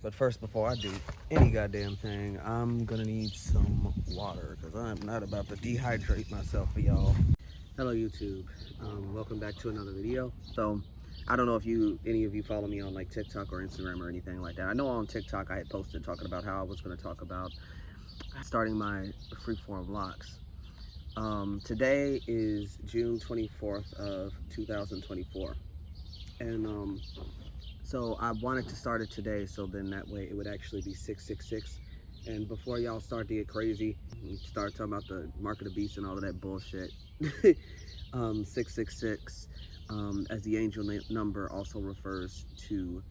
But first, before I do any goddamn thing, I'm gonna need some water because I'm not about to dehydrate myself for y'all. Hello, YouTube. Welcome back to another video. So, I don't know if any of you follow me on like TikTok or Instagram or anything like that. I know on TikTok I had posted talking about how I was going to talk about starting my FreeForm Locs. Today is June 24th of 2024, and so I wanted to start it today, so then that way it would actually be 666. And before y'all start to get crazy, start talking about the mark of the beast and all of that bullshit, 666, as the angel number, also refers to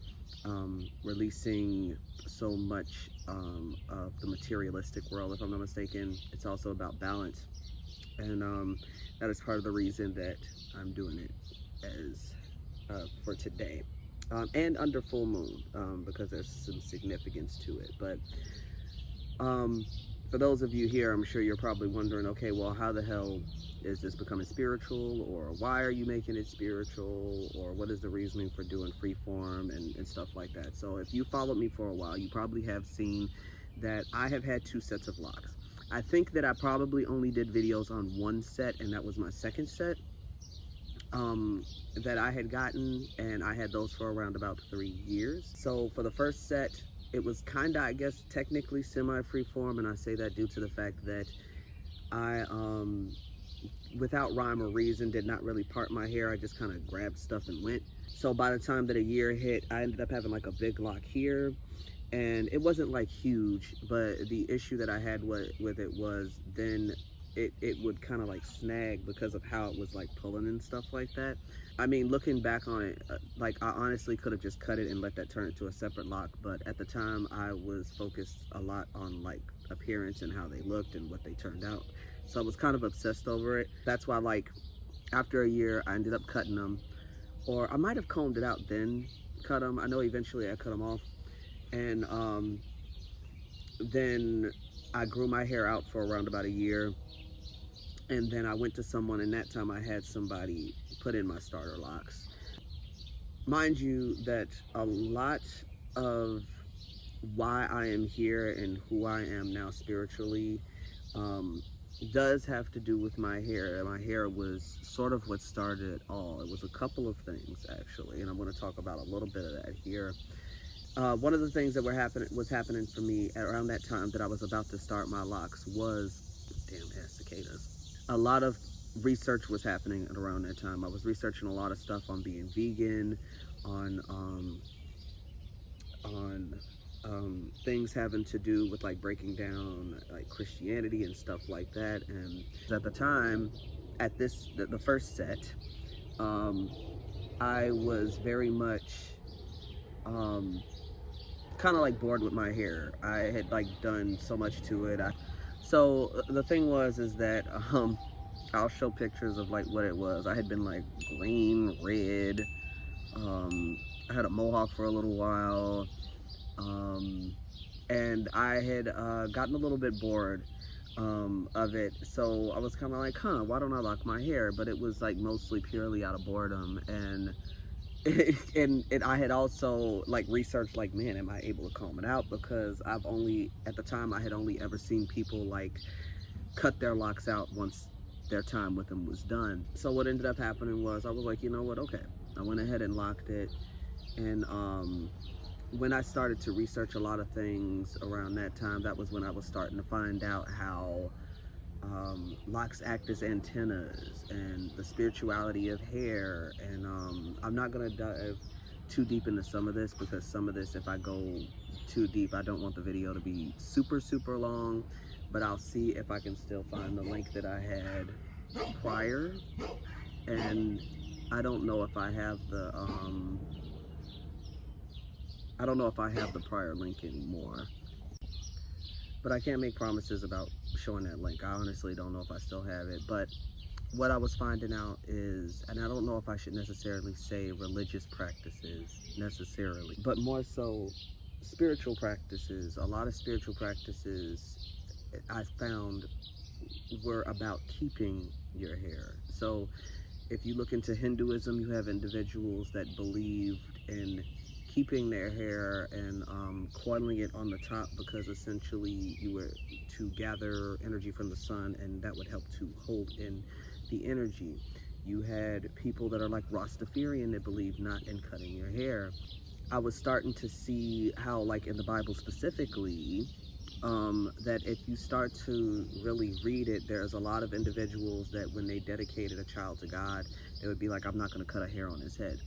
releasing so much of the materialistic world, if I'm not mistaken. It's also about balance, and that is part of the reason that I'm doing it as for today, and under full moon, because there's some significance to it. But for those of you here, I'm sure you're probably wondering, okay, well, how the hell is this becoming spiritual, or why are you making it spiritual, or what is the reasoning for doing freeform and stuff like that? So if you followed me for a while, you probably have seen that I have had 2 sets of Locs. I think that I probably only did videos on 1 set, and that was my 2nd set that I had gotten, and I had those for around about 3 years. So for the first set, it was kind of, I guess, technically semi-freeform, and I say that due to the fact that I, without rhyme or reason, did not really part my hair. I just kind of grabbed stuff and went. So by the time that a year hit, I ended up having like a big lock here, and it wasn't like huge, but the issue that I had with it was then it would kind of like snag because of how it was like pulling and stuff like that. I mean, looking back on it, like I honestly could have just cut it and let that turn into a separate lock, but at the time I was focused a lot on like appearance and how they looked and what they turned out. So I was kind of obsessed over it. That's why, like, after a year I ended up cutting them, or I might have combed it out then cut them. I know eventually I cut them off, and then I grew my hair out for around about a year, and then I went to someone, and that time I had somebody put in my starter locks. Mind you that a lot of why I am here and who I am now spiritually does have to do with my hair. My hair was sort of what started it all. It was a couple of things, actually, and I'm going to talk about a little bit of that here. One of the things that was happening for me around that time that I was about to start my locks was, damn, it has cicadas. A lot of research was happening around that time. I was researching a lot of stuff on being vegan, on things having to do with like breaking down like Christianity and stuff like that. And at the time, at the first set, I was very much kind of like bored with my hair. I had like done so much to it. So the thing was is that I'll show pictures of like what it was. I had been like green, red. I had a mohawk for a little while, and I had gotten a little bit bored of it. So I was kind of like, huh, why don't I lock my hair? But it was like mostly purely out of boredom, and and I had also like researched like, man, am I able to comb it out? Because at the time I had only ever seen people like cut their locks out once their time with them was done. So what ended up happening was I was like, you know what, okay. I went ahead and locked it, and when I started to research a lot of things around that time, that was when I was starting to find out how locks act as antennas and the spirituality of hair. And I'm not going to dive too deep into some of this, because some of this, if I go too deep, I don't want the video to be super long. But I'll see if I can still find the link that I had prior, and I don't know if I have the prior link anymore, but I can't make promises about showing that link. I honestly don't know if I still have it. But what I was finding out is, and I don't know if I should necessarily say religious practices necessarily, but more so spiritual practices. A lot of spiritual practices I found were about keeping your hair. So if you look into Hinduism, you have individuals that believed in keeping their hair and coiling it on the top, because essentially you were to gather energy from the sun, and that would help to hold in the energy. You had people that are like Rastafarian that believe not in cutting your hair. I was starting to see how, like in the Bible specifically, that if you start to really read it, there's a lot of individuals that when they dedicated a child to God, they would be like, I'm not going to cut a hair on his head.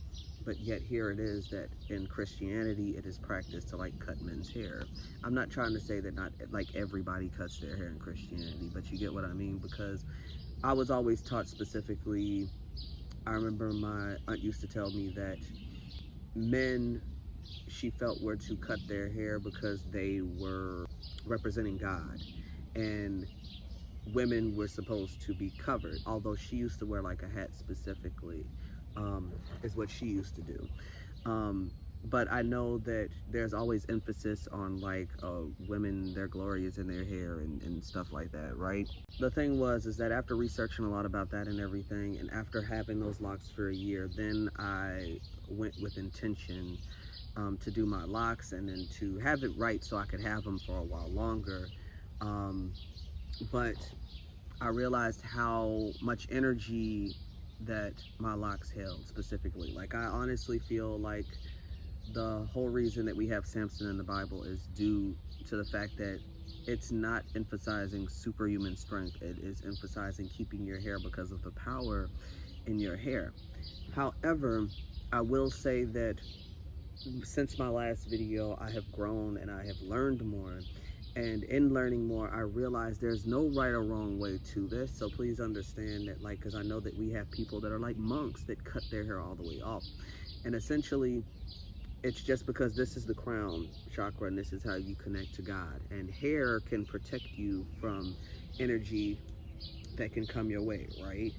But yet here it is that in Christianity, it is practiced to like cut men's hair. I'm not trying to say that not like everybody cuts their hair in Christianity, but you get what I mean, because I was always taught specifically, I remember my aunt used to tell me that men, she felt, were to cut their hair because they were representing God, and women were supposed to be covered, although she used to wear like a hat specifically, is what she used to do. But I know that there's always emphasis on like women, their glory is in their hair and stuff like that, right? The thing was is that after researching a lot about that and everything, and after having those locks for a year, then I went with intention to do my locks and then to have it right so I could have them for a while longer. But I realized how much energy that my locks held specifically. Like, I honestly feel like the whole reason that we have Samson in the Bible is due to the fact that it's not emphasizing superhuman strength. It is emphasizing keeping your hair because of the power in your hair. However, I will say that since my last video, I have grown and I have learned more. And in learning more, I realized there's no right or wrong way to this. So please understand that, like, because I know that we have people that are like monks that cut their hair all the way off. And essentially, it's just because this is the crown chakra and this is how you connect to God. And hair can protect you from energy that can come your way, right?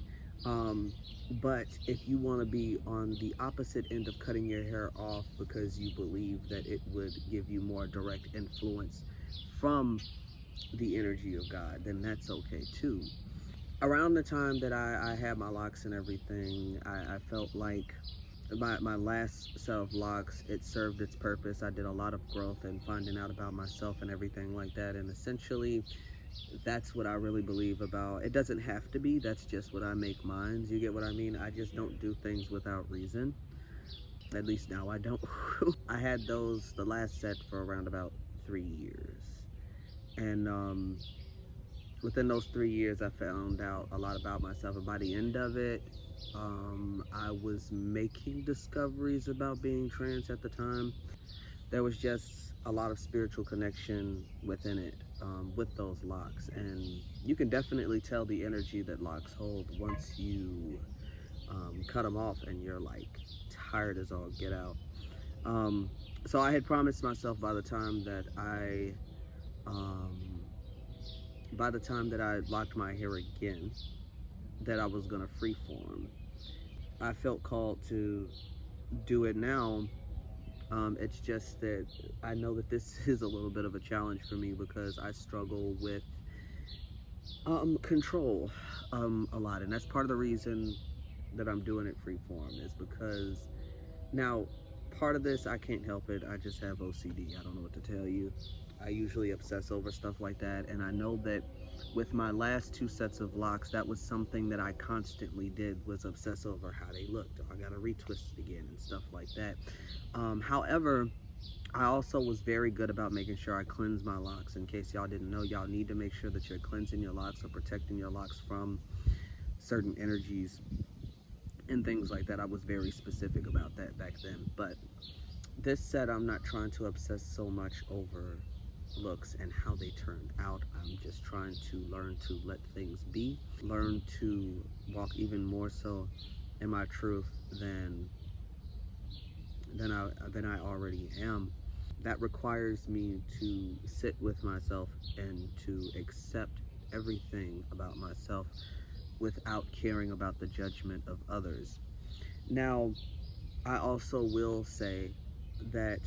But if you want to be on the opposite end of cutting your hair off because you believe that it would give you more direct influence from the energy of God, then that's okay too. Around the time that I had my locks and everything, I felt like my last set of locks, it served its purpose. I did a lot of growth and finding out about myself and everything like that. And essentially, that's what I really believe about. It doesn't have to be, that's just what I make mine. You get what I mean? I just don't do things without reason. At least now I don't. I had those, the last set, for around about 3 years. And within those 3 years, I found out a lot about myself. And by the end of it, I was making discoveries about being trans at the time. There was just a lot of spiritual connection within it, with those locks. And you can definitely tell the energy that locks hold once you cut them off and you're like tired as all get out. So I had promised myself by the time that I locked my hair again, that I was gonna freeform. I felt called to do it now. It's just that I know that this is a little bit of a challenge for me because I struggle with control a lot, and that's part of the reason that I'm doing it freeform, is because now part of this I can't help it. I just have OCD. I don't know what to tell you. I usually obsess over stuff like that, and I know that with my last 2 sets of locks, that was something that I constantly did, was obsess over how they looked. I gotta retwist it again and stuff like that. However, I also was very good about making sure I cleanse my locks. In case y'all didn't know, y'all need to make sure that you're cleansing your locks or protecting your locks from certain energies and things like that. I was very specific about that back then. But this set, I'm not trying to obsess so much over looks and how they turned out. I'm just trying to learn to let things be, learn to walk even more so in my truth than I already am. That requires me to sit with myself and to accept everything about myself without caring about the judgment of others. Now, I also will say that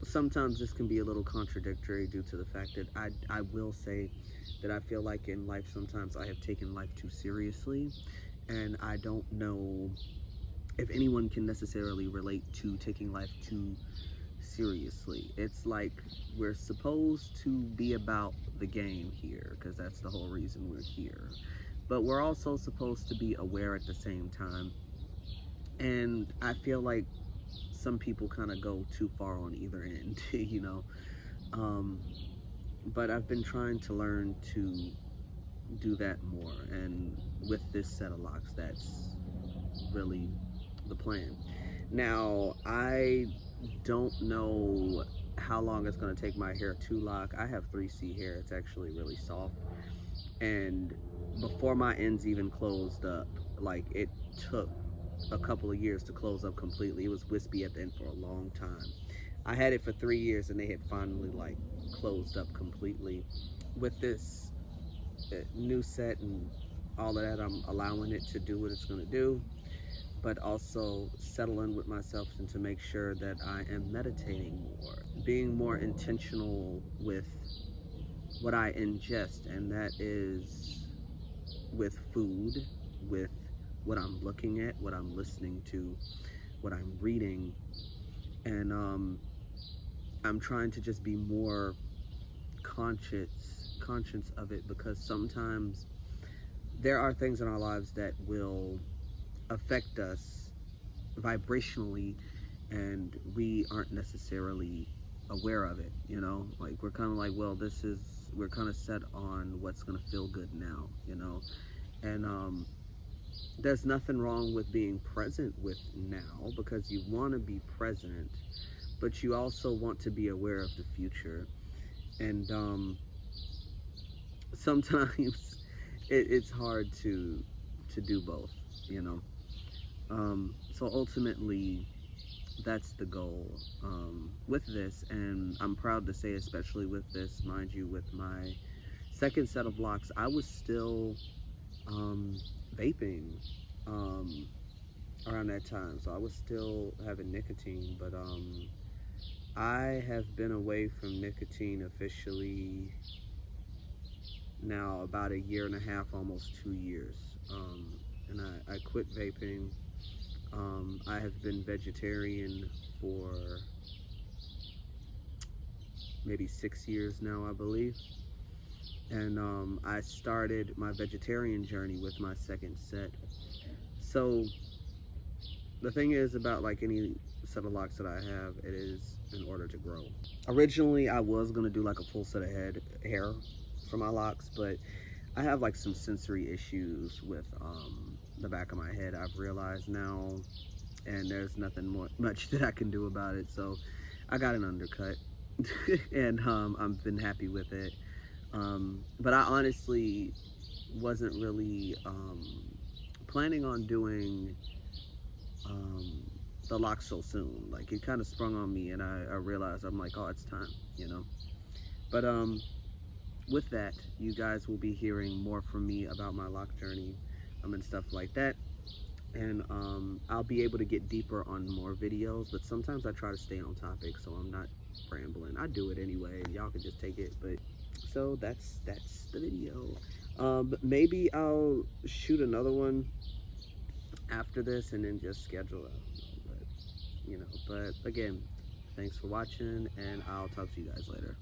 sometimes this can be a little contradictory due to the fact that I will say that I feel like in life sometimes I have taken life too seriously, and I don't know if anyone can necessarily relate to taking life too seriously. It's like we're supposed to be about the game here, because that's the whole reason we're here. But we're also supposed to be aware at the same time. And I feel like some people kind of go too far on either end, you know. Um, but I've been trying to learn to do that more. And with this set of locks, that's really the plan. Now, I don't know how long it's going to take my hair to lock. I have 3C hair. It's actually really soft. And before my ends even closed up, like, it took a couple of years to close up completely. It was wispy at the end for a long time. I had it for 3 years and they had finally like closed up completely. With this new set and all of that, I'm allowing it to do what it's going to do, but also settling with myself and to make sure that I am meditating more, being more intentional with what I ingest, and that is with food, with what I'm looking at, what I'm listening to, what I'm reading, and I'm trying to just be more conscious of it, because sometimes there are things in our lives that will affect us vibrationally and we aren't necessarily aware of it, you know. Like, we're kind of like, well, we're kind of set on what's going to feel good now, you know. And there's nothing wrong with being present with now, because you want to be present, but you also want to be aware of the future. And sometimes it's hard to do both, you know. So ultimately, that's the goal with this. And I'm proud to say, especially with this, mind you, with my second set of locks, I was still vaping around that time. So I was still having nicotine, but I have been away from nicotine officially now about a year and a half, almost 2 years. And I quit vaping. I have been vegetarian for maybe 6 years now, I believe. And I started my vegetarian journey with my second set. So the thing is about like any set of locks that I have, it is in order to grow. Originally, I was gonna do like a full set of hair for my locks, but I have like some sensory issues with the back of my head, I've realized now, and there's nothing much that I can do about it. So I got an undercut, and I've been happy with it. But I honestly wasn't really planning on doing the lock so soon. Like, it kind of sprung on me, and I realized, I'm like, oh, it's time, you know. But with that, you guys will be hearing more from me about my lock journey and stuff like that. And I'll be able to get deeper on more videos, but sometimes I try to stay on topic, so I'm not rambling. I do it anyway, y'all can just take it. But so that's the video. Maybe I'll shoot another one after this and then just schedule out. But, you know, but again, thanks for watching, and I'll talk to you guys later.